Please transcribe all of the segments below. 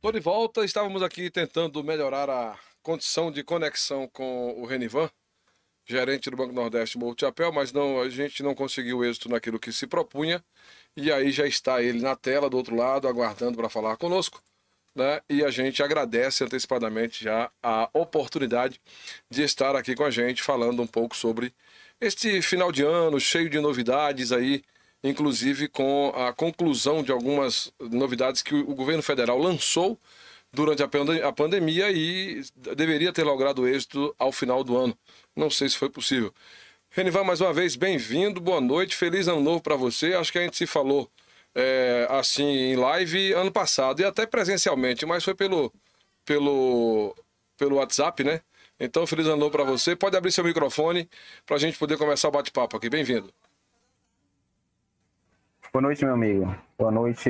Tô de volta, estávamos aqui tentando melhorar a condição de conexão com o Renivan, gerente do Banco Nordeste Morro de Chapéu, mas não, a gente não conseguiu êxito naquilo que se propunha, e aí já está ele na tela do outro lado, aguardando para falar conosco, né? E a gente agradece antecipadamente já a oportunidade de estar aqui com a gente, falando um pouco sobre este final de ano, cheio de novidades aí, inclusive com a conclusão de algumas novidades que o governo federal lançou durante a pandemia e deveria ter logrado êxito ao final do ano. Não sei se foi possível. Renivan, mais uma vez, bem-vindo, boa noite, feliz ano novo para você. Acho que a gente se falou assim em live ano passado e até presencialmente, mas foi pelo WhatsApp, né? Então, feliz ano novo para você. Pode abrir seu microfone para a gente poder começar o bate-papo aqui. Bem-vindo. Boa noite, meu amigo. Boa noite,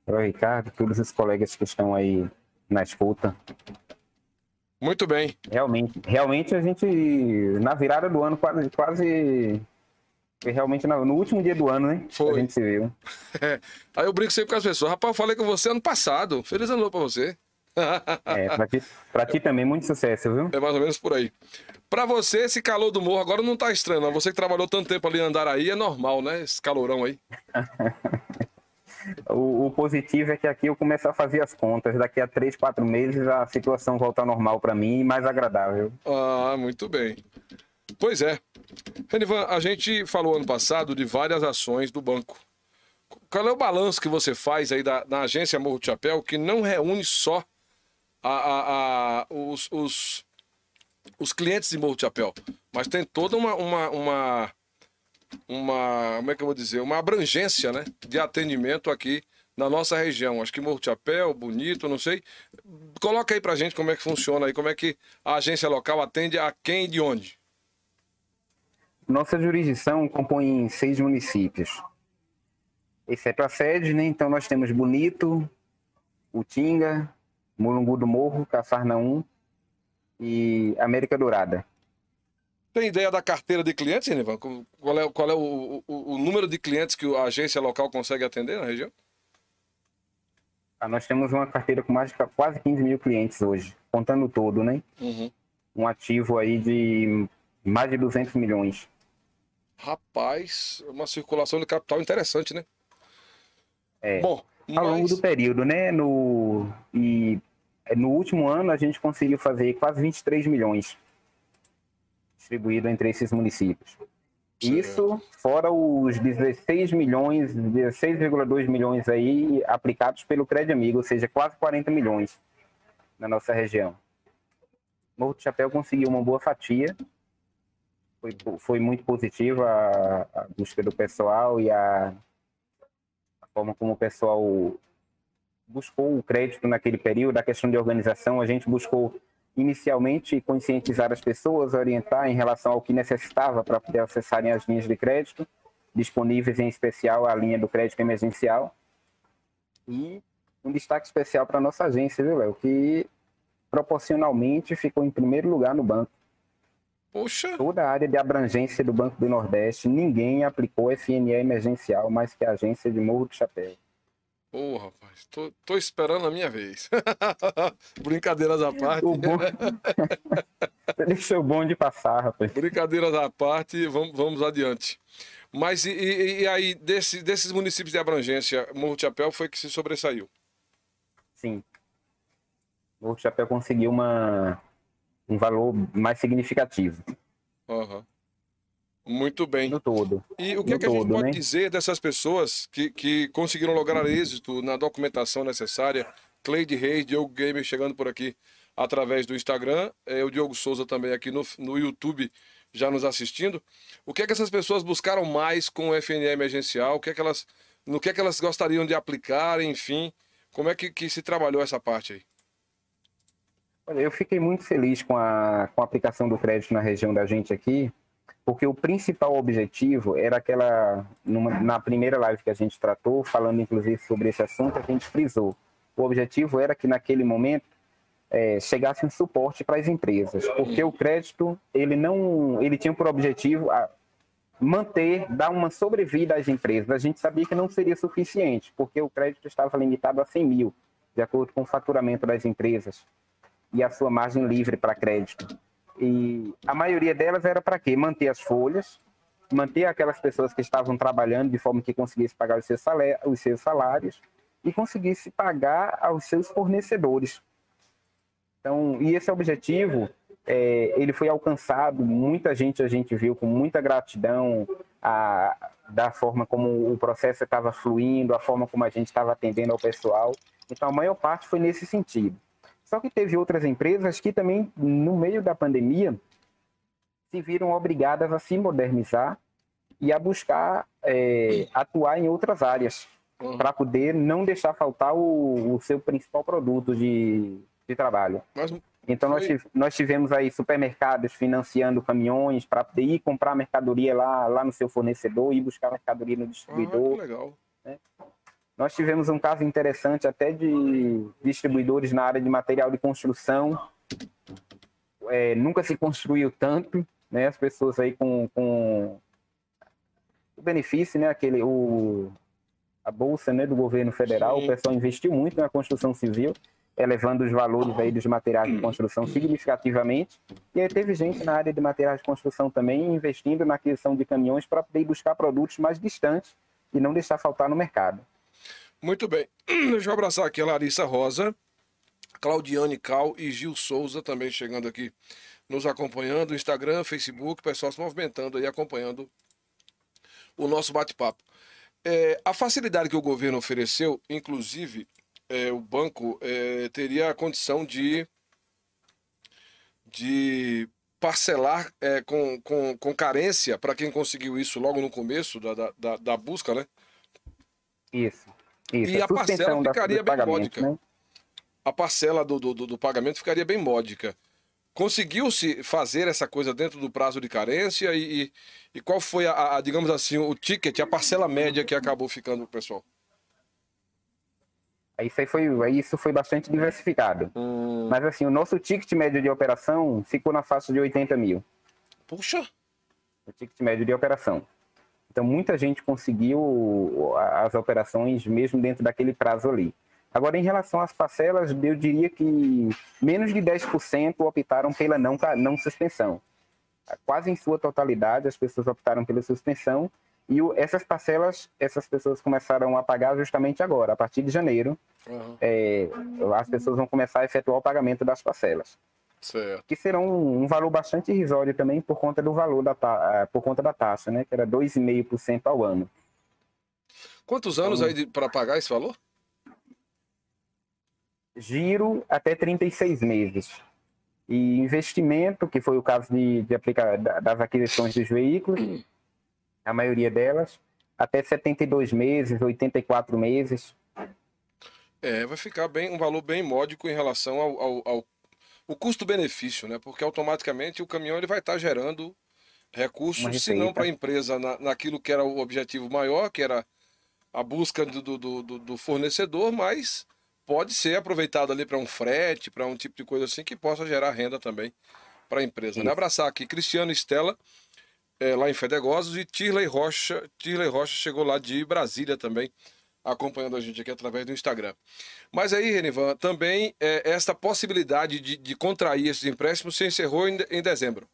eu, Ricardo, todos os colegas que estão aí na escuta. Muito bem. Realmente a gente, na virada do ano, quase foi realmente no último dia do ano, né? Foi. A gente se viu. Aí eu brinco sempre com as pessoas. Rapaz, eu falei com você ano passado. Feliz ano novo pra você. Pra ti também, muito sucesso, viu? É mais ou menos por aí. Pra você, esse calor do morro agora não tá estranho, não. Você que trabalhou tanto tempo ali em Andaraí, é normal, né? Esse calorão aí. O positivo é que aqui eu começo a fazer as contas. Daqui a 3, 4 meses a situação volta ao normal para mim e mais agradável. Ah, muito bem. Pois é. Renivan, a gente falou ano passado de várias ações do banco. Qual é o balanço que você faz aí na agência Morro de Chapéu, que não reúne só os clientes de Morro de Chapéu, mas tem toda como é que eu vou dizer, uma abrangência, né, de atendimento aqui na nossa região. Acho que Morro de Chapéu, Bonito, não sei. Coloca aí pra gente como é que funciona aí, como é que a agência local atende a quem e de onde. Nossa jurisdição compõe 6 municípios, exceto a sede, né? Então nós temos Bonito, Utinga, Mulungu do Morro, Cafarnaum e América Dourada. Tem ideia da carteira de clientes, Renivan? Qual é o número de clientes que a agência local consegue atender na região? Nós temos uma carteira com mais de quase 15 mil clientes hoje, contando todo, né? Uhum. Um ativo aí de mais de 200 milhões. Rapaz, uma circulação de capital interessante, né? Bom, ao longo do período, né? No último ano a gente conseguiu fazer quase 23 milhões distribuído entre esses municípios. Certo. Isso fora os 16 milhões, 16,2 milhões aí aplicados pelo Crédito Amigo, ou seja, quase 40 milhões na nossa região. Morro de Chapéu conseguiu uma boa fatia, foi muito positiva a busca do pessoal e a forma como o pessoal buscou o crédito naquele período, a questão de organização. A gente buscou inicialmente conscientizar as pessoas, orientar em relação ao que necessitava para poder acessarem as linhas de crédito, disponíveis em especial a linha do crédito emergencial. E um destaque especial para a nossa agência, viu, Léo? Que proporcionalmente ficou em primeiro lugar no banco. Poxa! Toda a área de abrangência do Banco do Nordeste, ninguém aplicou FNE emergencial mais que a agência de Morro de Chapéu. Ô, rapaz, tô esperando a minha vez. Brincadeiras à parte. Deixa o bom de passar, rapaz. Brincadeiras à parte, vamos adiante. Mas e aí, desses municípios de abrangência, Morro de Chapéu foi que se sobressaiu? Sim. Morro de Chapéu conseguiu um valor mais significativo. Uhum. Muito bem. No todo. E o que é que a gente pode dizer dessas pessoas que conseguiram lograr êxito na documentação necessária? Cleide Reis, Diogo Gamer chegando por aqui através do Instagram, o Diogo Souza também aqui no YouTube já nos assistindo. O que é que essas pessoas buscaram mais com o FNE emergencial? No que é que elas gostariam de aplicar, enfim? Como é que se trabalhou essa parte aí? Olha, eu fiquei muito feliz com a aplicação do crédito na região da gente aqui, porque o principal objetivo era na primeira live que a gente tratou, falando inclusive sobre esse assunto, a gente frisou. O objetivo era que naquele momento chegasse um suporte para as empresas, porque o crédito, ele tinha por objetivo dar uma sobrevida às empresas. A gente sabia que não seria suficiente, porque o crédito estava limitado a 100 mil. de acordo com o faturamento das empresas e a sua margem livre para crédito. E a maioria delas era para quê? Manter as folhas, manter aquelas pessoas que estavam trabalhando de forma que conseguisse pagar os seus salários e conseguisse pagar aos seus fornecedores. Então, e esse objetivo, ele foi alcançado, muita gente a gente viu com muita gratidão da forma como o processo estava fluindo, a forma como a gente estava atendendo ao pessoal. Então, a maior parte foi nesse sentido. Só que teve outras empresas que também, no meio da pandemia, se viram obrigadas a se modernizar e a buscar atuar em outras áreas, para poder não deixar faltar o seu principal produto de trabalho. Então, nós tivemos aí supermercados financiando caminhões para poder ir comprar mercadoria lá no seu fornecedor e buscar mercadoria no distribuidor. Que legal. Né? Nós tivemos um caso interessante até de distribuidores na área de material de construção. Nunca se construiu tanto, né? As pessoas aí com o benefício, né? A bolsa, né, do governo federal. Sim. O pessoal investiu muito na construção civil, elevando os valores aí dos materiais de construção significativamente. E aí teve gente na área de materiais de construção também investindo na aquisição de caminhões para poder buscar produtos mais distantes e não deixar faltar no mercado. Muito bem. Deixa eu abraçar aqui a Larissa Rosa, Claudiane Cal e Gil Souza também chegando aqui, nos acompanhando, Instagram, Facebook, pessoal se movimentando e acompanhando o nosso bate-papo. A facilidade que o governo ofereceu, inclusive, o banco teria a condição de parcelar com carência para quem conseguiu isso logo no começo da busca, né? Isso. E a parcela ficaria bem módica. Né? A parcela do pagamento ficaria bem módica. Conseguiu-se fazer essa coisa dentro do prazo de carência e qual foi, digamos assim, o ticket, a parcela média que acabou ficando pro pessoal? Isso foi bastante diversificado. Mas assim, o nosso ticket médio de operação ficou na faixa de 80 mil. Puxa! O ticket médio de operação. Então, muita gente conseguiu as operações mesmo dentro daquele prazo ali. Agora, em relação às parcelas, eu diria que menos de 10% optaram pela não suspensão. Quase em sua totalidade, as pessoas optaram pela suspensão. E essas parcelas, essas pessoas começaram a pagar justamente agora, a partir de janeiro. As pessoas vão começar a efetuar o pagamento das parcelas. Certo. Que serão um valor bastante irrisório também por conta do valor por conta da taxa, né? Que era 2,5% ao ano. Quantos anos aí para pagar esse valor? Giro até 36 meses. E investimento, que foi o caso de aplicar das aquisições dos veículos, a maioria delas, até 72 meses, 84 meses. Vai ficar um valor bem módico em relação ao custo-benefício, né? Porque automaticamente o caminhão ele vai estar gerando recursos, se não para a empresa naquilo que era o objetivo maior, que era a busca do fornecedor, mas pode ser aproveitado ali para um frete, para um tipo de coisa assim que possa gerar renda também para a empresa. Né? Abraçar aqui Cristiano Estela, lá em Fedegosos, e Tirley Rocha chegou lá de Brasília também, acompanhando a gente aqui através do Instagram. Mas aí, Renivan, também esta possibilidade de contrair esses empréstimos se encerrou em dezembro.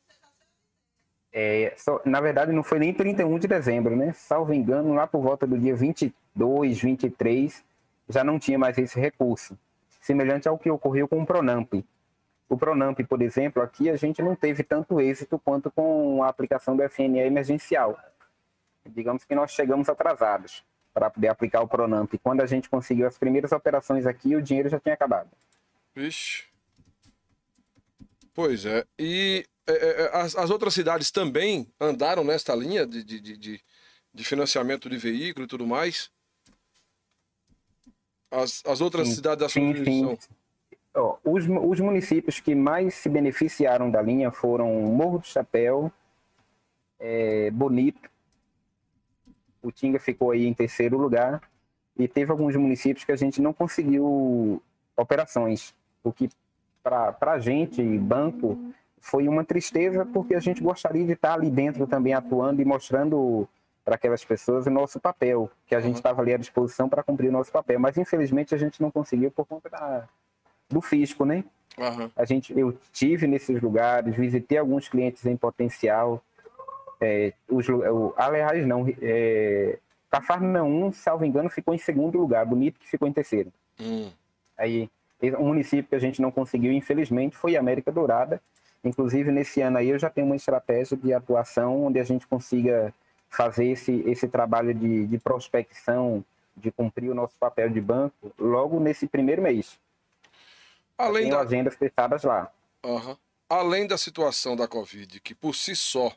Na verdade, não foi nem 31 de dezembro, né? Salvo engano, lá por volta do dia 22, 23, já não tinha mais esse recurso. Semelhante ao que ocorreu com o Pronamp. O Pronamp, por exemplo, aqui a gente não teve tanto êxito quanto com a aplicação do FNE emergencial. Digamos que nós chegamos atrasados para poder aplicar o Pronamp. Quando a gente conseguiu as primeiras operações aqui, o dinheiro já tinha acabado. Vixe. Pois é. E as outras cidades também andaram nesta linha de financiamento de veículo e tudo mais? As outras cidades da sua jurisdição? Os municípios que mais se beneficiaram da linha foram Morro do Chapéu, Bonito, Utinga ficou aí em terceiro lugar, e teve alguns municípios que a gente não conseguiu operações, o que para a gente, banco, foi uma tristeza, porque a gente gostaria de estar ali dentro também atuando e mostrando para aquelas pessoas o nosso papel, que a gente estava ali à disposição para cumprir o nosso papel. Mas, infelizmente, a gente não conseguiu por conta do fisco, né? Eu tive nesses lugares, visitei alguns clientes em potencial. Aliás, não. Cafarnaum, salvo engano, ficou em segundo lugar. Bonito que ficou em terceiro. Aí, um município que a gente não conseguiu, infelizmente, foi América Dourada. Inclusive, nesse ano aí, eu já tenho uma estratégia de atuação onde a gente consiga fazer esse trabalho de prospecção, de cumprir o nosso papel de banco, logo nesse primeiro mês. Tenho agendas fechadas lá. Além da situação da Covid, que por si só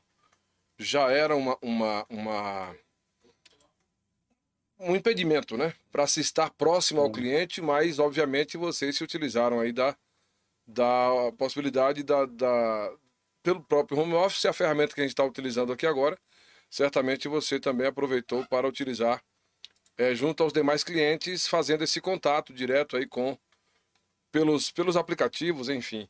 já era um impedimento, né, para se estar próximo ao cliente, mas obviamente vocês se utilizaram aí da possibilidade pelo próprio home office, a ferramenta que a gente está utilizando aqui agora, certamente você também aproveitou para utilizar junto aos demais clientes, fazendo esse contato direto aí pelos aplicativos, enfim.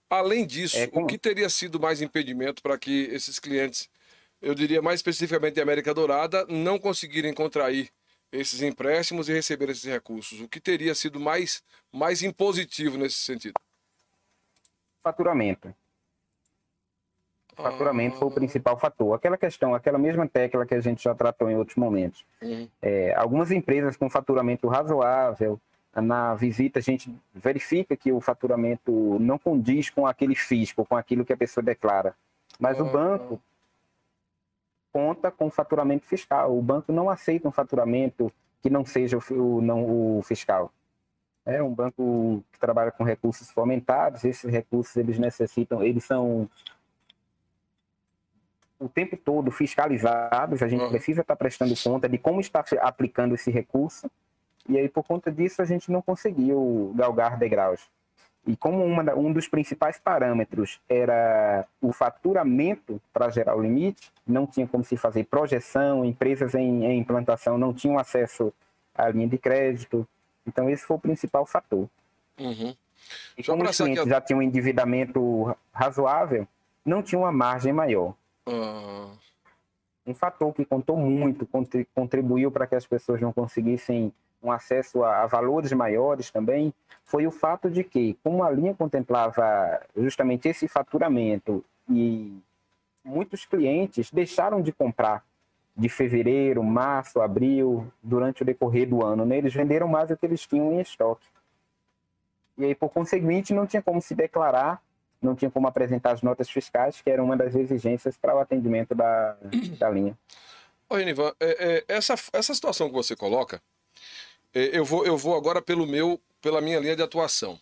Além disso, o que teria sido mais impedimento para que esses clientes, eu diria mais especificamente de América Dourada, não conseguirem contrair esses empréstimos e receber esses recursos? O que teria sido mais impositivo nesse sentido? Faturamento. Faturamento foi o principal fator. Aquela mesma tecla que a gente já tratou em outros momentos. Algumas empresas com faturamento razoável, na visita a gente verifica que o faturamento não condiz com aquele fisco, com aquilo que a pessoa declara. Mas o banco conta com faturamento fiscal. O banco não aceita um faturamento que não seja o fiscal. É um banco que trabalha com recursos fomentados. Esses recursos eles são o tempo todo fiscalizados. A gente precisa estar prestando conta de como está aplicando esse recurso. E aí, por conta disso, a gente não conseguiu galgar degraus. E como um dos principais parâmetros era o faturamento para gerar o limite, não tinha como se fazer projeção, empresas em implantação não tinham acesso à linha de crédito. Então, esse foi o principal fator. E como os clientes já tinham um endividamento razoável, não tinha uma margem maior. Um fator que contou muito, contribuiu para que as pessoas não conseguissem um acesso a valores maiores também, foi o fato de que, como a linha contemplava justamente esse faturamento e muitos clientes deixaram de comprar de fevereiro, março, abril, durante o decorrer do ano, né? Eles venderam mais do que eles tinham em estoque. E aí, por conseguinte, não tinha como se declarar, não tinha como apresentar as notas fiscais, que era uma das exigências para o atendimento da linha. Ô, Renivan, essa situação que você coloca, eu vou agora pela minha linha de atuação.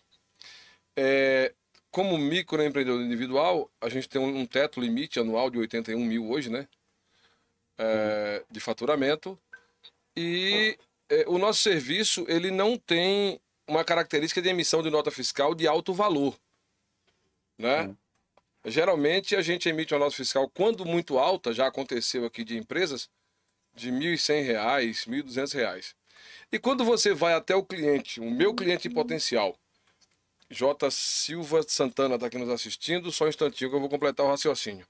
Como microempreendedor individual, a gente tem um teto limite anual de 81 mil hoje, né? De faturamento. E o nosso serviço, ele não tem uma característica de emissão de nota fiscal de alto valor, né? Geralmente a gente emite uma nota fiscal, quando muito alta, já aconteceu aqui de empresas, de R$ 1.100, R$ 1.200. E quando você vai até o cliente, o meu cliente em potencial, J. Silva Santana está aqui nos assistindo, só um instantinho que eu vou completar o raciocínio.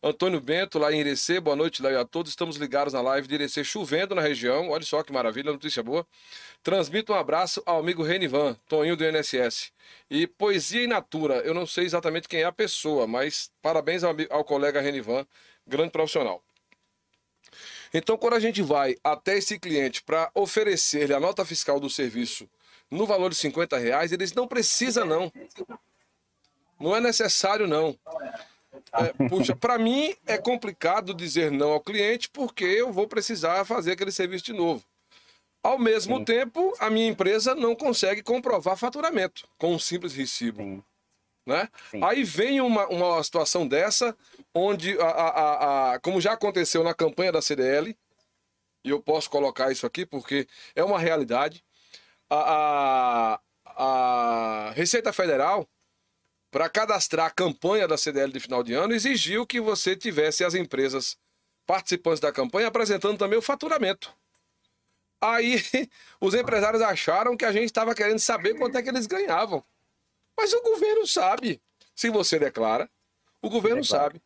Antônio Bento, lá em Irecê, boa noite lá a todos, estamos ligados na live de Irecê, chovendo na região, olha só que maravilha, notícia boa. Transmito um abraço ao amigo Renivan, Toninho do INSS. E Poesia in Natura, eu não sei exatamente quem é a pessoa, mas parabéns ao colega Renivan, grande profissional. Então, quando a gente vai até esse cliente para oferecer-lhe a nota fiscal do serviço no valor de R$50, eles não precisam, não. Não é necessário, não. Puxa, para mim é complicado dizer não ao cliente porque eu vou precisar fazer aquele serviço de novo. Ao mesmo tempo, a minha empresa não consegue comprovar faturamento com um simples recibo. Né? Aí vem uma situação dessa, onde, como já aconteceu na campanha da CDL, e eu posso colocar isso aqui porque é uma realidade, a Receita Federal, para cadastrar a campanha da CDL de final de ano, exigiu que você tivesse as empresas participantes da campanha apresentando também o faturamento. Aí os empresários acharam que a gente estava querendo saber quanto é que eles ganhavam. Mas o governo sabe. Se você declara, o governo sabe.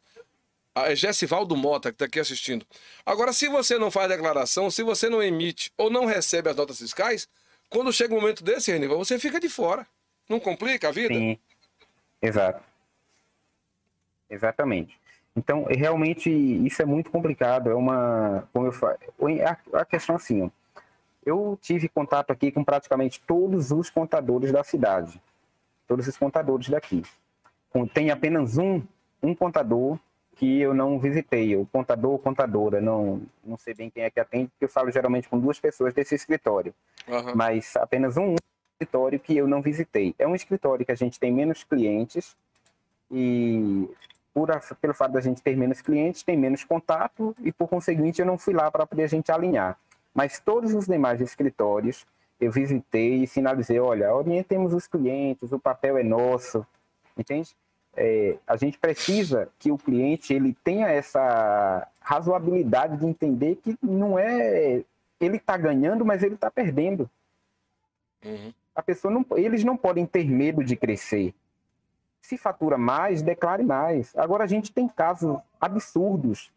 É Gessivaldo Mota, que está aqui assistindo. Agora, se você não faz declaração, se você não emite ou não recebe as notas fiscais, quando chega um momento desse, Renivan, você fica de fora. Não complica a vida? Sim, exato. Exatamente. Então, realmente, isso é muito complicado. É uma... Como eu falo, a questão assim, ó, eu tive contato aqui com praticamente todos os contadores da cidade. Todos os contadores daqui. Tem apenas um contador que eu não visitei. O contador ou contadora, não sei bem quem é que atende, porque eu falo geralmente com 2 pessoas desse escritório. Uhum. Mas apenas um escritório que eu não visitei. É um escritório que a gente tem menos clientes e pelo fato da gente ter menos clientes, tem menos contato e, por conseguinte, eu não fui lá para poder a gente alinhar. Mas todos os demais escritórios eu visitei e sinalizei, olha, orientemos os clientes, o papel é nosso, entende? A gente precisa que o cliente ele tenha essa razoabilidade de entender que não é ele está ganhando, mas ele está perdendo. Uhum. A pessoa eles não podem ter medo de crescer. Se fatura mais, declare mais. Agora a gente tem casos absurdos.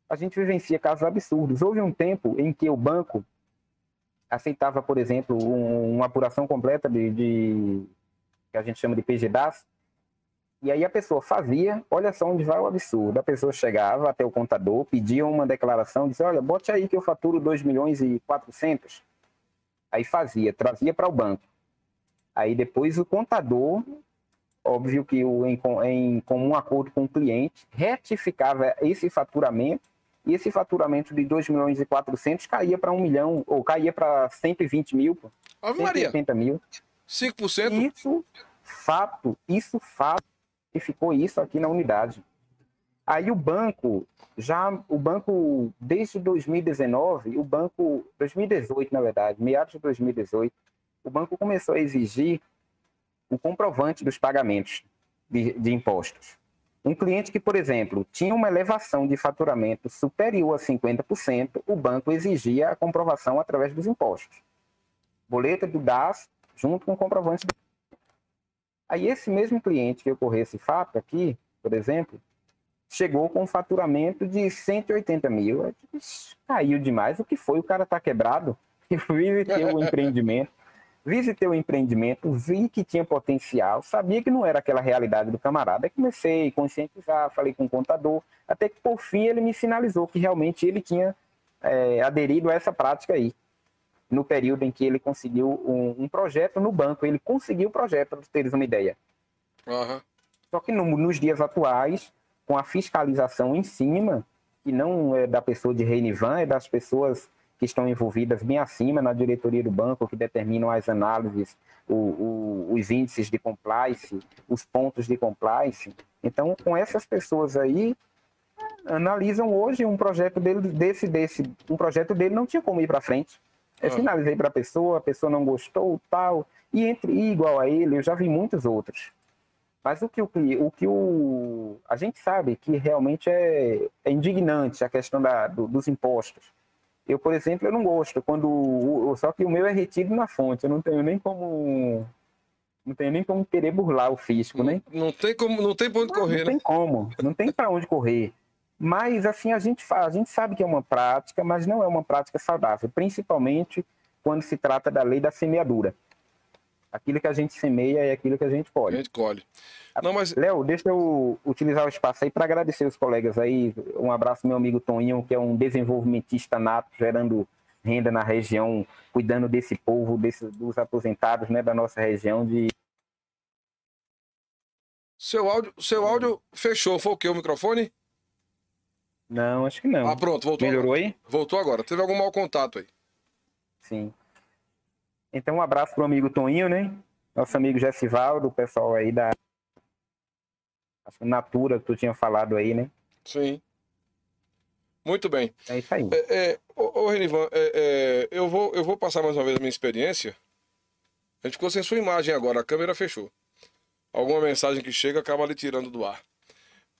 A gente vivencia casos absurdos. Houve um tempo em que o banco aceitava, por exemplo, uma apuração completa que a gente chama de PGDAS, e aí a pessoa fazia, olha só onde vai o absurdo. A pessoa chegava até o contador, pedia uma declaração, dizia, olha, bote aí que eu faturo 2.400.000. Aí fazia, trazia para o banco. Aí depois o contador, óbvio que em comum acordo com o cliente, retificava esse faturamento, e esse faturamento de 2.400.000 caía para 1 milhão, ou caía para 120 mil, 180 mil. 5%? Isso fato, e ficou isso aqui na unidade. Aí o banco, desde 2019, 2018 na verdade, meados de 2018, o banco começou a exigir o comprovante dos pagamentos de impostos. Um cliente que, por exemplo, tinha uma elevação de faturamento superior a 50%, o banco exigia a comprovação através dos impostos. Boleta do DAS, junto com o comprovante. Aí esse mesmo cliente que ocorreu esse fato aqui, por exemplo, chegou com um faturamento de 180 mil. Caiu demais. O que foi? O cara está quebrado. Visitei o empreendimento, vi que tinha potencial, sabia que não era aquela realidade do camarada. Aí comecei a conscientizar, falei com o contador, até que por fim ele me sinalizou que realmente ele tinha aderido a essa prática aí. No período em que ele conseguiu um projeto no banco, ele conseguiu o projeto, para teres uma ideia. Uhum. Só que nos dias atuais, com a fiscalização em cima, que não é da pessoa de Renivan, é das pessoas que estão envolvidas bem acima na diretoria do banco, que determinam as análises, os índices de compliance, os pontos de compliance. Então, com essas pessoas aí, analisam hoje um projeto dele, um projeto dele não tinha como ir para frente. Eu sinalizei para a pessoa não gostou, tal, e igual a ele, eu já vi muitos outros. Mas a gente sabe que realmente é indignante a questão dos impostos. Eu, por exemplo, eu não gosto só que o meu é retido na fonte. Eu não tenho nem como querer burlar o fisco, né? Não tem para onde correr, né? Não tem para onde correr. Mas assim a gente sabe que é uma prática, mas não é uma prática saudável, principalmente quando se trata da lei da semeadura. Aquilo que a gente semeia é aquilo que a gente colhe. Não, mas... Léo, deixa eu utilizar o espaço aí para agradecer os colegas aí. Um abraço ao meu amigo Toninho, que é um desenvolvimentista nato, gerando renda na região, cuidando desse povo, dos aposentados, né, da nossa região. Seu áudio fechou. Foi o quê? O microfone? Não, acho que não. Pronto, voltou. Melhorou agora. Aí? Voltou agora. Teve algum mau contato aí? Sim. Então, um abraço pro amigo Toninho, né? Nosso amigo Gessivaldo, o pessoal aí da Natura, que tu tinha falado aí, né? Sim. Muito bem. É isso aí. Renivan, eu vou passar mais uma vez a minha experiência. A gente ficou sem sua imagem agora, a câmera fechou. Alguma mensagem que chega acaba ali tirando do ar.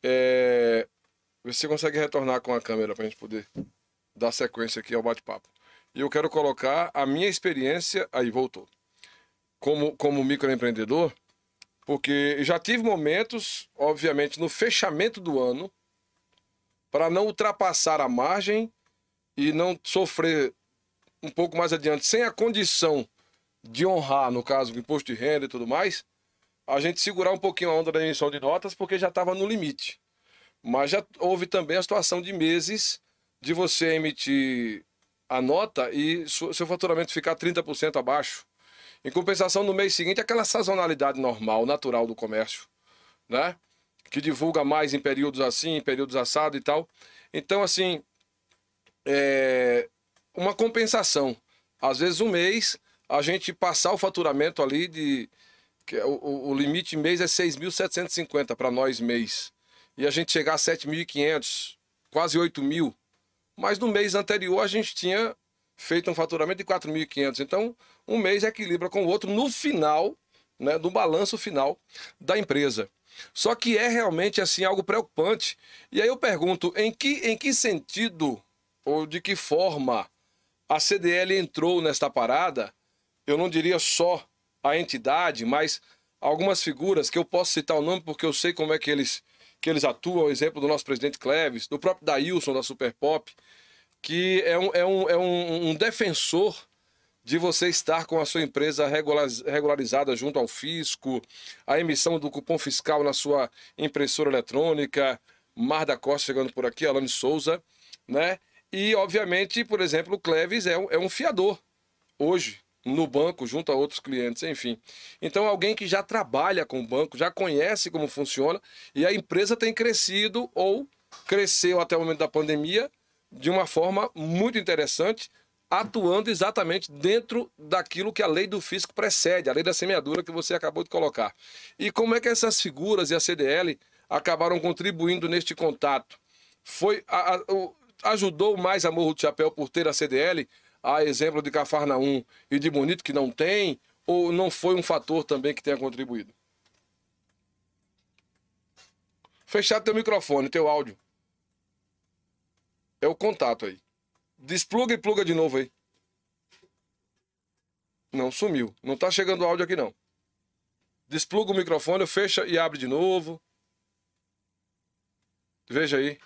Vê se você consegue retornar com a câmera para a gente poder dar sequência aqui ao bate-papo. E eu quero colocar a minha experiência... Aí, voltou. Como microempreendedor, porque já tive momentos, obviamente, no fechamento do ano, para não ultrapassar a margem e não sofrer um pouco mais adiante, sem a condição de honrar, no caso, o imposto de renda e tudo mais, a gente segurar um pouquinho a onda da emissão de notas, porque já estava no limite. Mas já houve também a situação de meses de você emitir a nota e seu faturamento ficar 30% abaixo. Em compensação, no mês seguinte, aquela sazonalidade normal, natural do comércio, né? Que divulga mais em períodos assim, em períodos assado e tal. Então, assim, uma compensação. Às vezes, um mês, a gente passar o faturamento ali de... O limite mês é 6.750 para nós mês. E a gente chegar a 7.500, quase 8.000. Mas no mês anterior a gente tinha feito um faturamento de 4.500. Então, um mês equilibra com o outro no final, né, do balanço final da empresa. Só que é realmente assim algo preocupante. E aí eu pergunto, em que sentido ou de que forma a CDL entrou nesta parada? Eu não diria só a entidade, mas algumas figuras que eu posso citar o nome porque eu sei como é que eles atuam, o exemplo do nosso presidente Cleves, do próprio Daílson da Super Pop, que é um defensor de você estar com a sua empresa regularizada junto ao fisco, a emissão do cupom fiscal na sua impressora eletrônica, Mar da Costa chegando por aqui, Alane Souza, né? E, obviamente, por exemplo, o Cleves é um fiador hoje no banco, junto a outros clientes, enfim. Então, alguém que já trabalha com o banco, já conhece como funciona, e a empresa tem crescido ou cresceu até o momento da pandemia de uma forma muito interessante, atuando exatamente dentro daquilo que a lei do fisco precede, a lei da semeadura que você acabou de colocar. E como é que essas figuras e a CDL acabaram contribuindo neste contato? Ajudou mais a Morro do Chapéu por ter a CDL, a exemplo de Cafarnaum e de Bonito, que não tem, ou não foi um fator também que tenha contribuído? Fechar teu microfone, teu áudio. É o contato aí. Despluga e pluga de novo aí. Não, sumiu. Não tá chegando áudio aqui não. Despluga o microfone, fecha e abre de novo. Veja aí.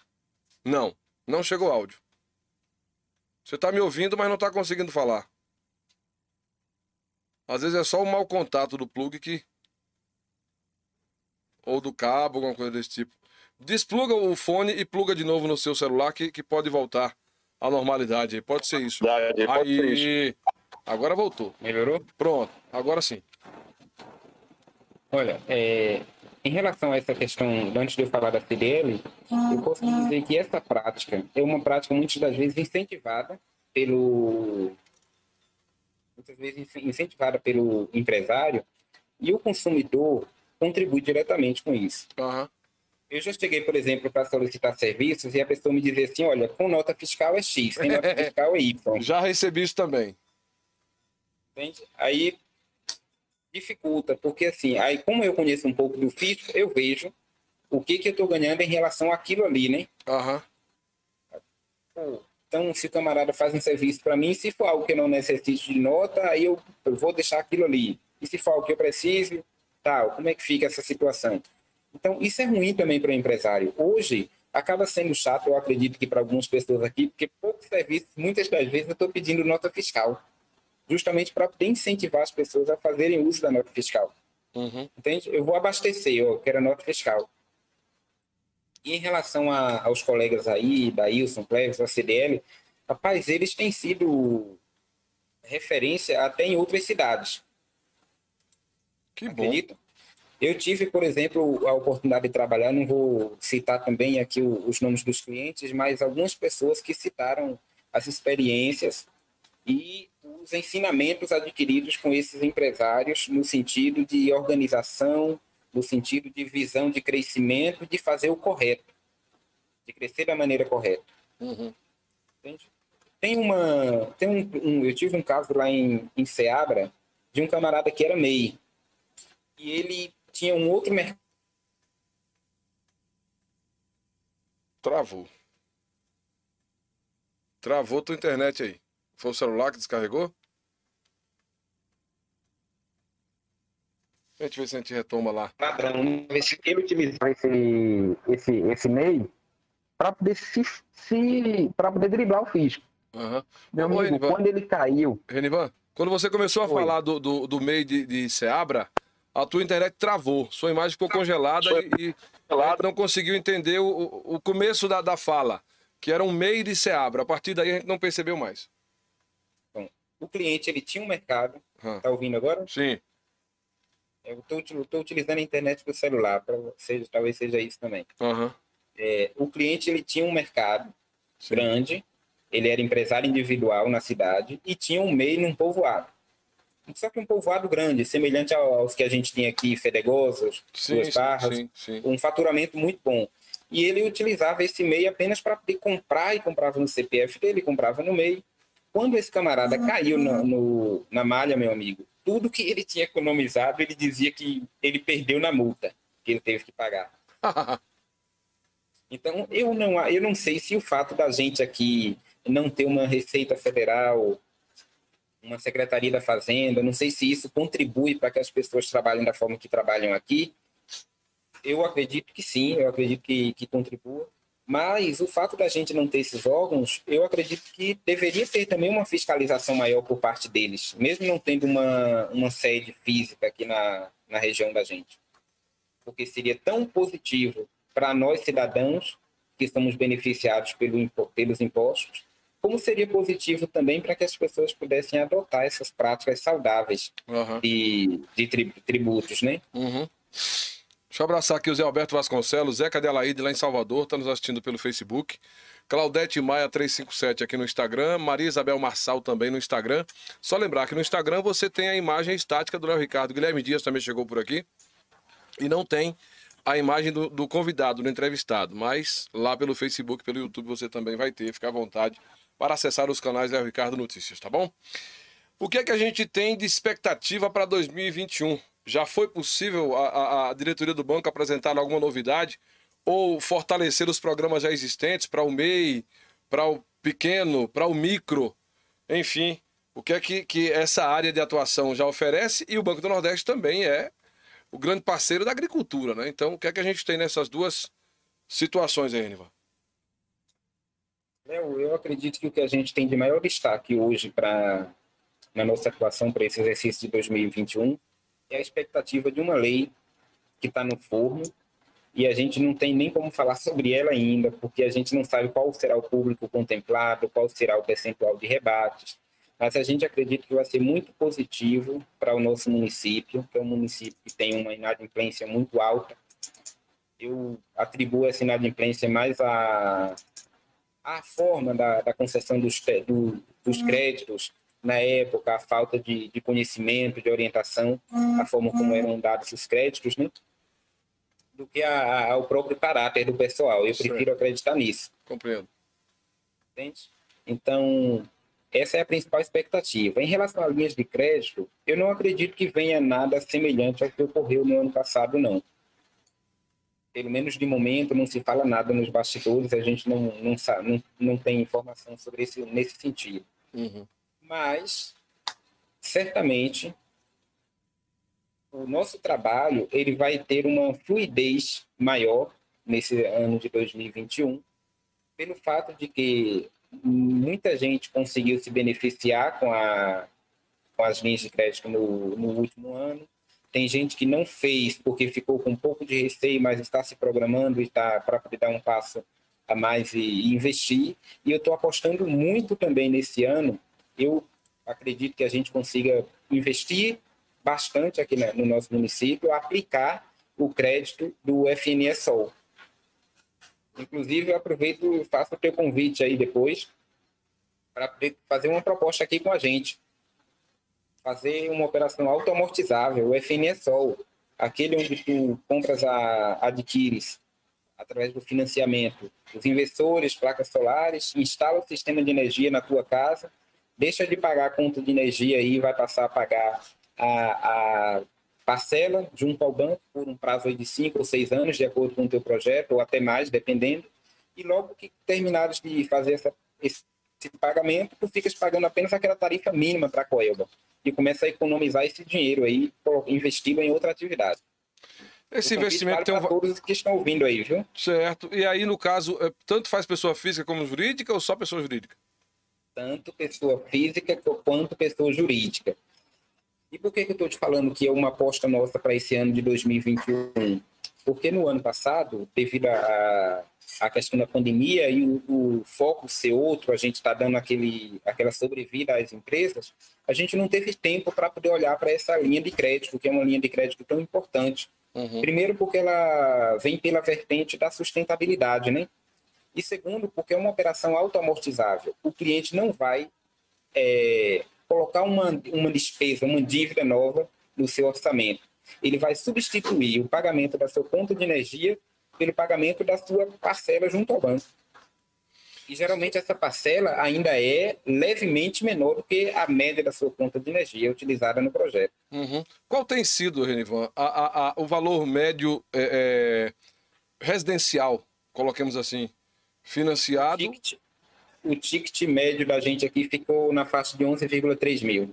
Não, não chegou áudio. Você tá me ouvindo, mas não tá conseguindo falar. Às vezes é só o mau contato do plug que... ou do cabo, alguma coisa desse tipo. Despluga o fone e pluga de novo no seu celular que pode voltar à normalidade. Pode ser isso. Aí, agora voltou. Melhorou? Pronto, agora sim. Olha, em relação a essa questão, antes de eu falar da CDL, eu posso dizer que essa prática é uma prática muitas das vezes incentivada pelo empresário, e o consumidor contribui diretamente com isso. Uhum. Eu já cheguei, por exemplo, para solicitar serviços e a pessoa me dizia assim, olha, com nota fiscal é X, sem nota fiscal é Y. Já recebi isso também. Entende? Aí dificulta, porque assim, aí como eu conheço um pouco do fisco, eu vejo o que eu estou ganhando em relação àquilo ali, né? Uhum. Então, se o camarada faz um serviço para mim, se for algo que eu não necessite de nota, aí eu vou deixar aquilo ali. E se for algo que eu preciso, tal, como é que fica essa situação? Então, isso é ruim também para o empresário. Hoje, acaba sendo chato, eu acredito que para algumas pessoas aqui, porque poucos serviços, muitas das vezes, eu estou pedindo nota fiscal, justamente para poder incentivar as pessoas a fazerem uso da nota fiscal. Uhum. Entende? Eu vou abastecer, eu quero a nota fiscal. E em relação aos colegas aí, da Wilson, Cleves, da CDL, rapaz, eles têm sido referência até em outras cidades. Que Acredito. bom. Eu tive, por exemplo, a oportunidade de trabalhar, não vou citar também aqui os nomes dos clientes, mas algumas pessoas que citaram as experiências e os ensinamentos adquiridos com esses empresários no sentido de organização, no sentido de visão de crescimento, de fazer o correto, de crescer da maneira correta. Uhum. Entende? Eu tive um caso lá em Ceabra de um camarada que era MEI e ele tinha um outro mercado. Travou tua internet aí. Foi o celular que descarregou? A gente vê se a gente retoma lá. Padrão, se ele utilizar esse MEI para poder para poder driblar o fisco. Meu amigo, Renivan, quando ele caiu... Renivan, quando você começou a falar do MEI de Ceabra, a tua internet travou, sua imagem ficou congelada e não conseguiu entender o começo da fala, que era um MEI de Ceabra. A partir daí a gente não percebeu mais. Bom, o cliente ele tinha um mercado, tá ouvindo agora? Sim. Eu estou utilizando a internet do celular, talvez seja isso também. O cliente ele tinha um mercado grande, ele era empresário individual na cidade e tinha um MEI num povoado. Só que um povoado grande, semelhante aos que a gente tem aqui, Fedegosos, Duas Barras, um faturamento muito bom. E ele utilizava esse MEI apenas para poder comprar, e comprava no CPF dele, comprava no MEI. Quando esse camarada caiu na malha, meu amigo, tudo que ele tinha economizado, ele dizia que ele perdeu na multa, que ele teve que pagar. Então, eu não sei se o fato da gente aqui não ter uma Receita Federal, uma Secretaria da Fazenda, não sei se isso contribui para que as pessoas trabalhem da forma que trabalham aqui. Eu acredito que sim, eu acredito que contribua. Mas o fato da gente não ter esses órgãos, eu acredito que deveria ter também uma fiscalização maior por parte deles, mesmo não tendo uma sede física aqui na região da gente. Porque seria tão positivo para nós cidadãos que estamos beneficiados pelos impostos, como seria positivo também para que as pessoas pudessem adotar essas práticas saudáveis de tributos, né? Deixa eu abraçar aqui o Zé Alberto Vasconcelos, Zeca Adelaide lá em Salvador, está nos assistindo pelo Facebook. Claudete Maia 357 aqui no Instagram, Maria Isabel Marçal também no Instagram. Só lembrar que no Instagram você tem a imagem estática do Léo Ricardo. Guilherme Dias também chegou por aqui. E não tem a imagem do convidado, do entrevistado. Mas lá pelo Facebook, pelo YouTube você também vai ter. Fica à vontade para acessar os canais Léo Ricardo Notícias, tá bom? O que é que a gente tem de expectativa para 2021? Já foi possível a diretoria do banco apresentar alguma novidade ou fortalecer os programas já existentes para o MEI, para o pequeno, para o micro, enfim, o que é que essa área de atuação já oferece? E o Banco do Nordeste também é o grande parceiro da agricultura, né? Então, o que é que a gente tem nessas duas situações aí, Renivan? Eu acredito que o que a gente tem de maior destaque hoje na nossa atuação para esse exercício de 2021 é a expectativa de uma lei que está no forno e a gente não tem nem como falar sobre ela ainda, porque a gente não sabe qual será o público contemplado, qual será o percentual de rebates, mas a gente acredita que vai ser muito positivo para o nosso município, que é um município que tem uma inadimplência muito alta. Eu atribuo essa inadimplência mais à forma da concessão dos créditos, na época, a falta de conhecimento, de orientação, a forma como eram dados os créditos, né? Do que ao próprio caráter do pessoal. Eu prefiro acreditar nisso. Compreendo. Entende? Então, essa é a principal expectativa. Em relação às linhas de crédito, eu não acredito que venha nada semelhante ao que ocorreu no ano passado, não. Pelo menos de momento, não se fala nada nos bastidores, a gente não tem informação sobre nesse sentido. Mas, certamente, o nosso trabalho ele vai ter uma fluidez maior nesse ano de 2021, pelo fato de que muita gente conseguiu se beneficiar com as linhas de crédito no último ano. Tem gente que não fez porque ficou com um pouco de receio, mas está se programando e está para poder dar um passo a mais e investir. E eu estou apostando muito também nesse ano. Eu acredito que a gente consiga investir bastante aqui no nosso município, aplicar o crédito do FNSOL. Inclusive, eu aproveito e faço o teu convite aí depois para fazer uma proposta aqui com a gente. Fazer uma operação autoamortizável, o FNSOL, aquele onde tu adquires através do financiamento os inversores, placas solares, instala o sistema de energia na tua casa, deixa de pagar a conta de energia e vai passar a pagar a parcela junto ao banco por um prazo de 5 ou 6 anos, de acordo com o teu projeto, ou até mais, dependendo. E logo que terminares de fazer esse pagamento, tu ficas pagando apenas aquela tarifa mínima para a Coelba e começa a economizar esse dinheiro aí, investindo em outra atividade. Esse investimento tem um valor. Todos que estão ouvindo aí, viu? Certo. E aí, no caso, tanto faz pessoa física como jurídica ou só pessoa jurídica? Tanto pessoa física quanto pessoa jurídica. E por que eu estou te falando que é uma aposta nossa para esse ano de 2021? Porque no ano passado, devido à questão da pandemia e o foco ser outro, a gente está dando aquela sobrevida às empresas, a gente não teve tempo para poder olhar para essa linha de crédito, que é uma linha de crédito tão importante. Primeiro, porque ela vem pela vertente da sustentabilidade, né? E segundo, porque é uma operação autoamortizável. O cliente não vai colocar uma despesa, uma dívida nova no seu orçamento. Ele vai substituir o pagamento da sua conta de energia pelo pagamento da sua parcela junto ao banco. E geralmente essa parcela ainda é levemente menor do que a média da sua conta de energia utilizada no projeto. Qual tem sido, Renivan, o valor médio residencial, coloquemos assim, financiado? O ticket médio da gente aqui ficou na faixa de 11,3 mil.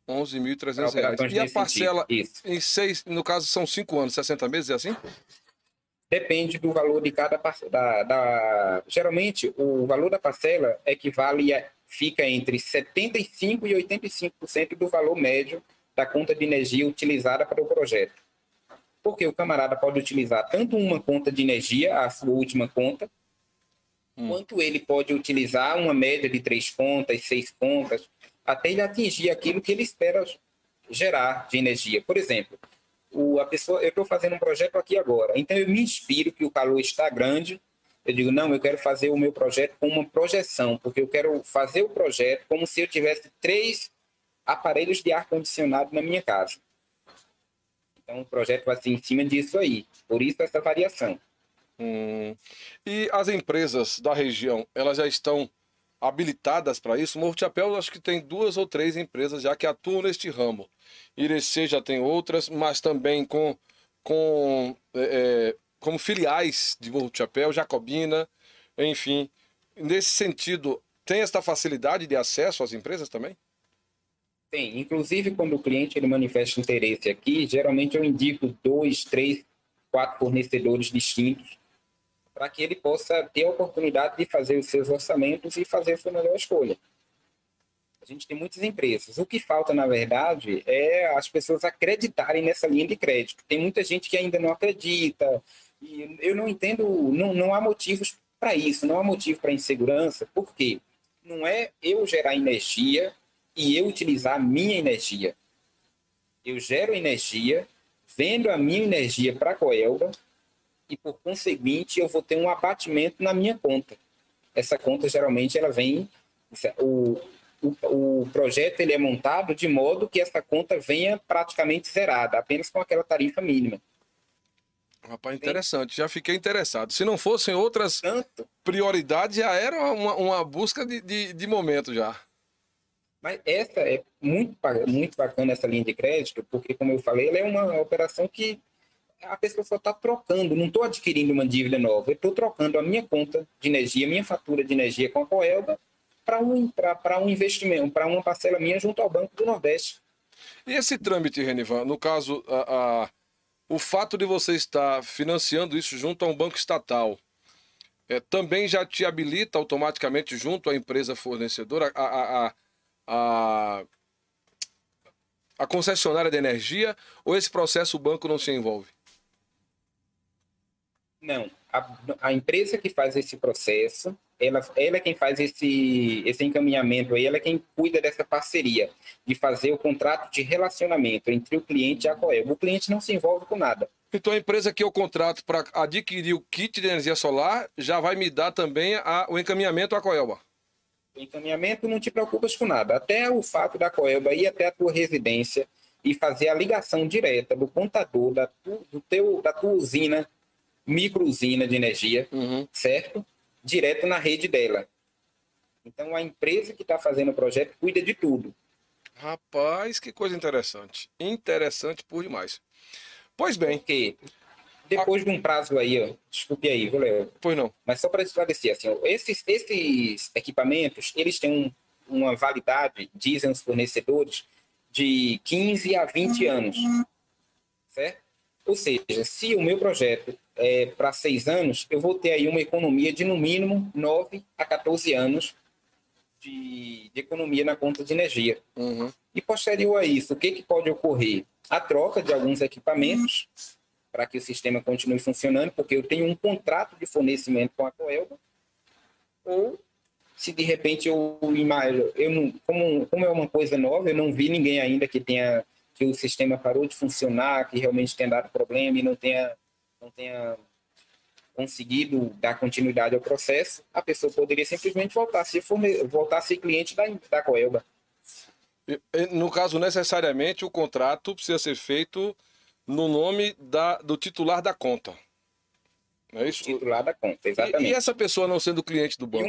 11.300 reais. E a parcela, no caso, são 5 anos, 60 meses, é assim? Depende do valor de cada parcela. Geralmente, o valor da parcela fica entre 75% e 85% do valor médio da conta de energia utilizada para o projeto. Porque o camarada pode utilizar tanto uma conta de energia, a sua última conta, quanto ele pode utilizar uma média de 3 contas, 6 contas, até ele atingir aquilo que ele espera gerar de energia. Por exemplo, eu estou fazendo um projeto aqui agora, então eu me inspiro que o calor está grande, eu digo, não, eu quero fazer o meu projeto com uma projeção, porque eu quero fazer o projeto como se eu tivesse 3 aparelhos de ar-condicionado na minha casa. Então o projeto vai ser em cima disso aí, por isso essa variação. E as empresas da região, elas já estão habilitadas para isso? Morro de Chapéu, acho que tem 2 ou 3 empresas já que atuam neste ramo. Irecê já tem outras, mas também como filiais de Morro de Chapéu, Jacobina, enfim. Nesse sentido, tem esta facilidade de acesso às empresas também? Tem. Inclusive, quando o cliente ele manifesta interesse aqui, geralmente eu indico 2, 3, 4 fornecedores distintos para que ele possa ter a oportunidade de fazer os seus orçamentos e fazer a sua melhor escolha. A gente tem muitas empresas. O que falta, na verdade, é as pessoas acreditarem nessa linha de crédito. Tem muita gente que ainda não acredita. E eu não entendo, não há motivos para isso, não há motivo para insegurança. Por quê? Não é eu gerar energia e eu utilizar a minha energia. Eu gero energia, vendo a minha energia para a Coelba e, por conseguinte, eu vou ter um abatimento na minha conta. Essa conta, geralmente, ela vem... O projeto ele é montado de modo que essa conta venha praticamente zerada, apenas com aquela tarifa mínima. Rapaz, interessante. Já fiquei interessado. Se não fossem outras prioridades, já era uma busca de momento já. Mas essa é muito bacana, essa linha de crédito, porque, como eu falei, ela é uma operação que a pessoa só está trocando, não estou adquirindo uma dívida nova, eu estou trocando a minha conta de energia, minha fatura de energia com a Coelba para um investimento, para uma parcela minha junto ao Banco do Nordeste. E esse trâmite, Renivan, no caso, o fato de você estar financiando isso junto a um banco estatal, também já te habilita automaticamente junto à empresa fornecedora a concessionária de energia, ou esse processo o banco não se envolve? Não, a empresa que faz esse processo, ela é quem faz esse encaminhamento aí, ela é quem cuida dessa parceria, de fazer o contrato de relacionamento entre o cliente e a Coelba. O cliente não se envolve com nada. Então a empresa que eu contrato para adquirir o kit de energia solar já vai me dar também o encaminhamento à Coelba? O encaminhamento não te preocupas com nada. Até o fato da Coelba ir até a tua residência e fazer a ligação direta do contador da tua usina, micro-usina de energia, certo? Direto na rede dela. Então, a empresa que está fazendo o projeto cuida de tudo. Rapaz, que coisa interessante. Interessante por demais. Pois bem. Porque depois de um prazo aí, ó, desculpe aí, viu, Léo? Pois não. Mas só para esclarecer, assim, ó, esses equipamentos, eles têm uma validade, dizem os fornecedores, de 15 a 20 anos, certo? Ou seja, se o meu projeto é para 6 anos, eu vou ter aí uma economia de, no mínimo, 9 a 14 anos de economia na conta de energia. Uhum. E posterior a isso, o que pode ocorrer? A troca de alguns equipamentos para que o sistema continue funcionando, porque eu tenho um contrato de fornecimento com a Coelba, ou se de repente eu não, como é uma coisa nova, eu não vi ninguém ainda que o sistema parou de funcionar, que realmente tenha dado problema e não tenha conseguido dar continuidade ao processo, a pessoa poderia simplesmente voltar a ser cliente da Coelba. No caso, necessariamente, o contrato precisa ser feito no nome do titular da conta. Não é isso? Titular da conta, exatamente. E essa pessoa não sendo cliente do banco?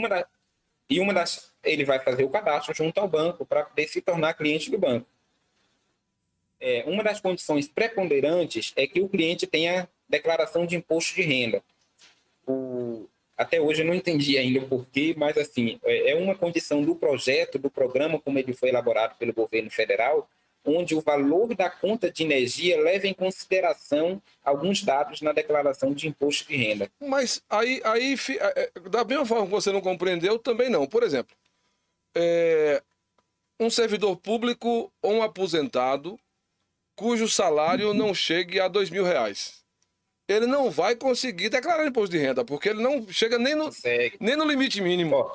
Ele vai fazer o cadastro junto ao banco para poder se tornar cliente do banco. Uma das condições preponderantes é que o cliente tenha declaração de imposto de renda. Até hoje eu não entendi ainda o porquê, mas assim, é uma condição do projeto, do programa, como ele foi elaborado pelo governo federal, onde o valor da conta de energia leva em consideração alguns dados na declaração de imposto de renda. Mas aí da mesma forma que você não compreendeu, também não. Por exemplo, um servidor público ou um aposentado cujo salário não chegue a R$2.000. Ele não vai conseguir declarar imposto de renda, porque ele não chega nem no limite mínimo.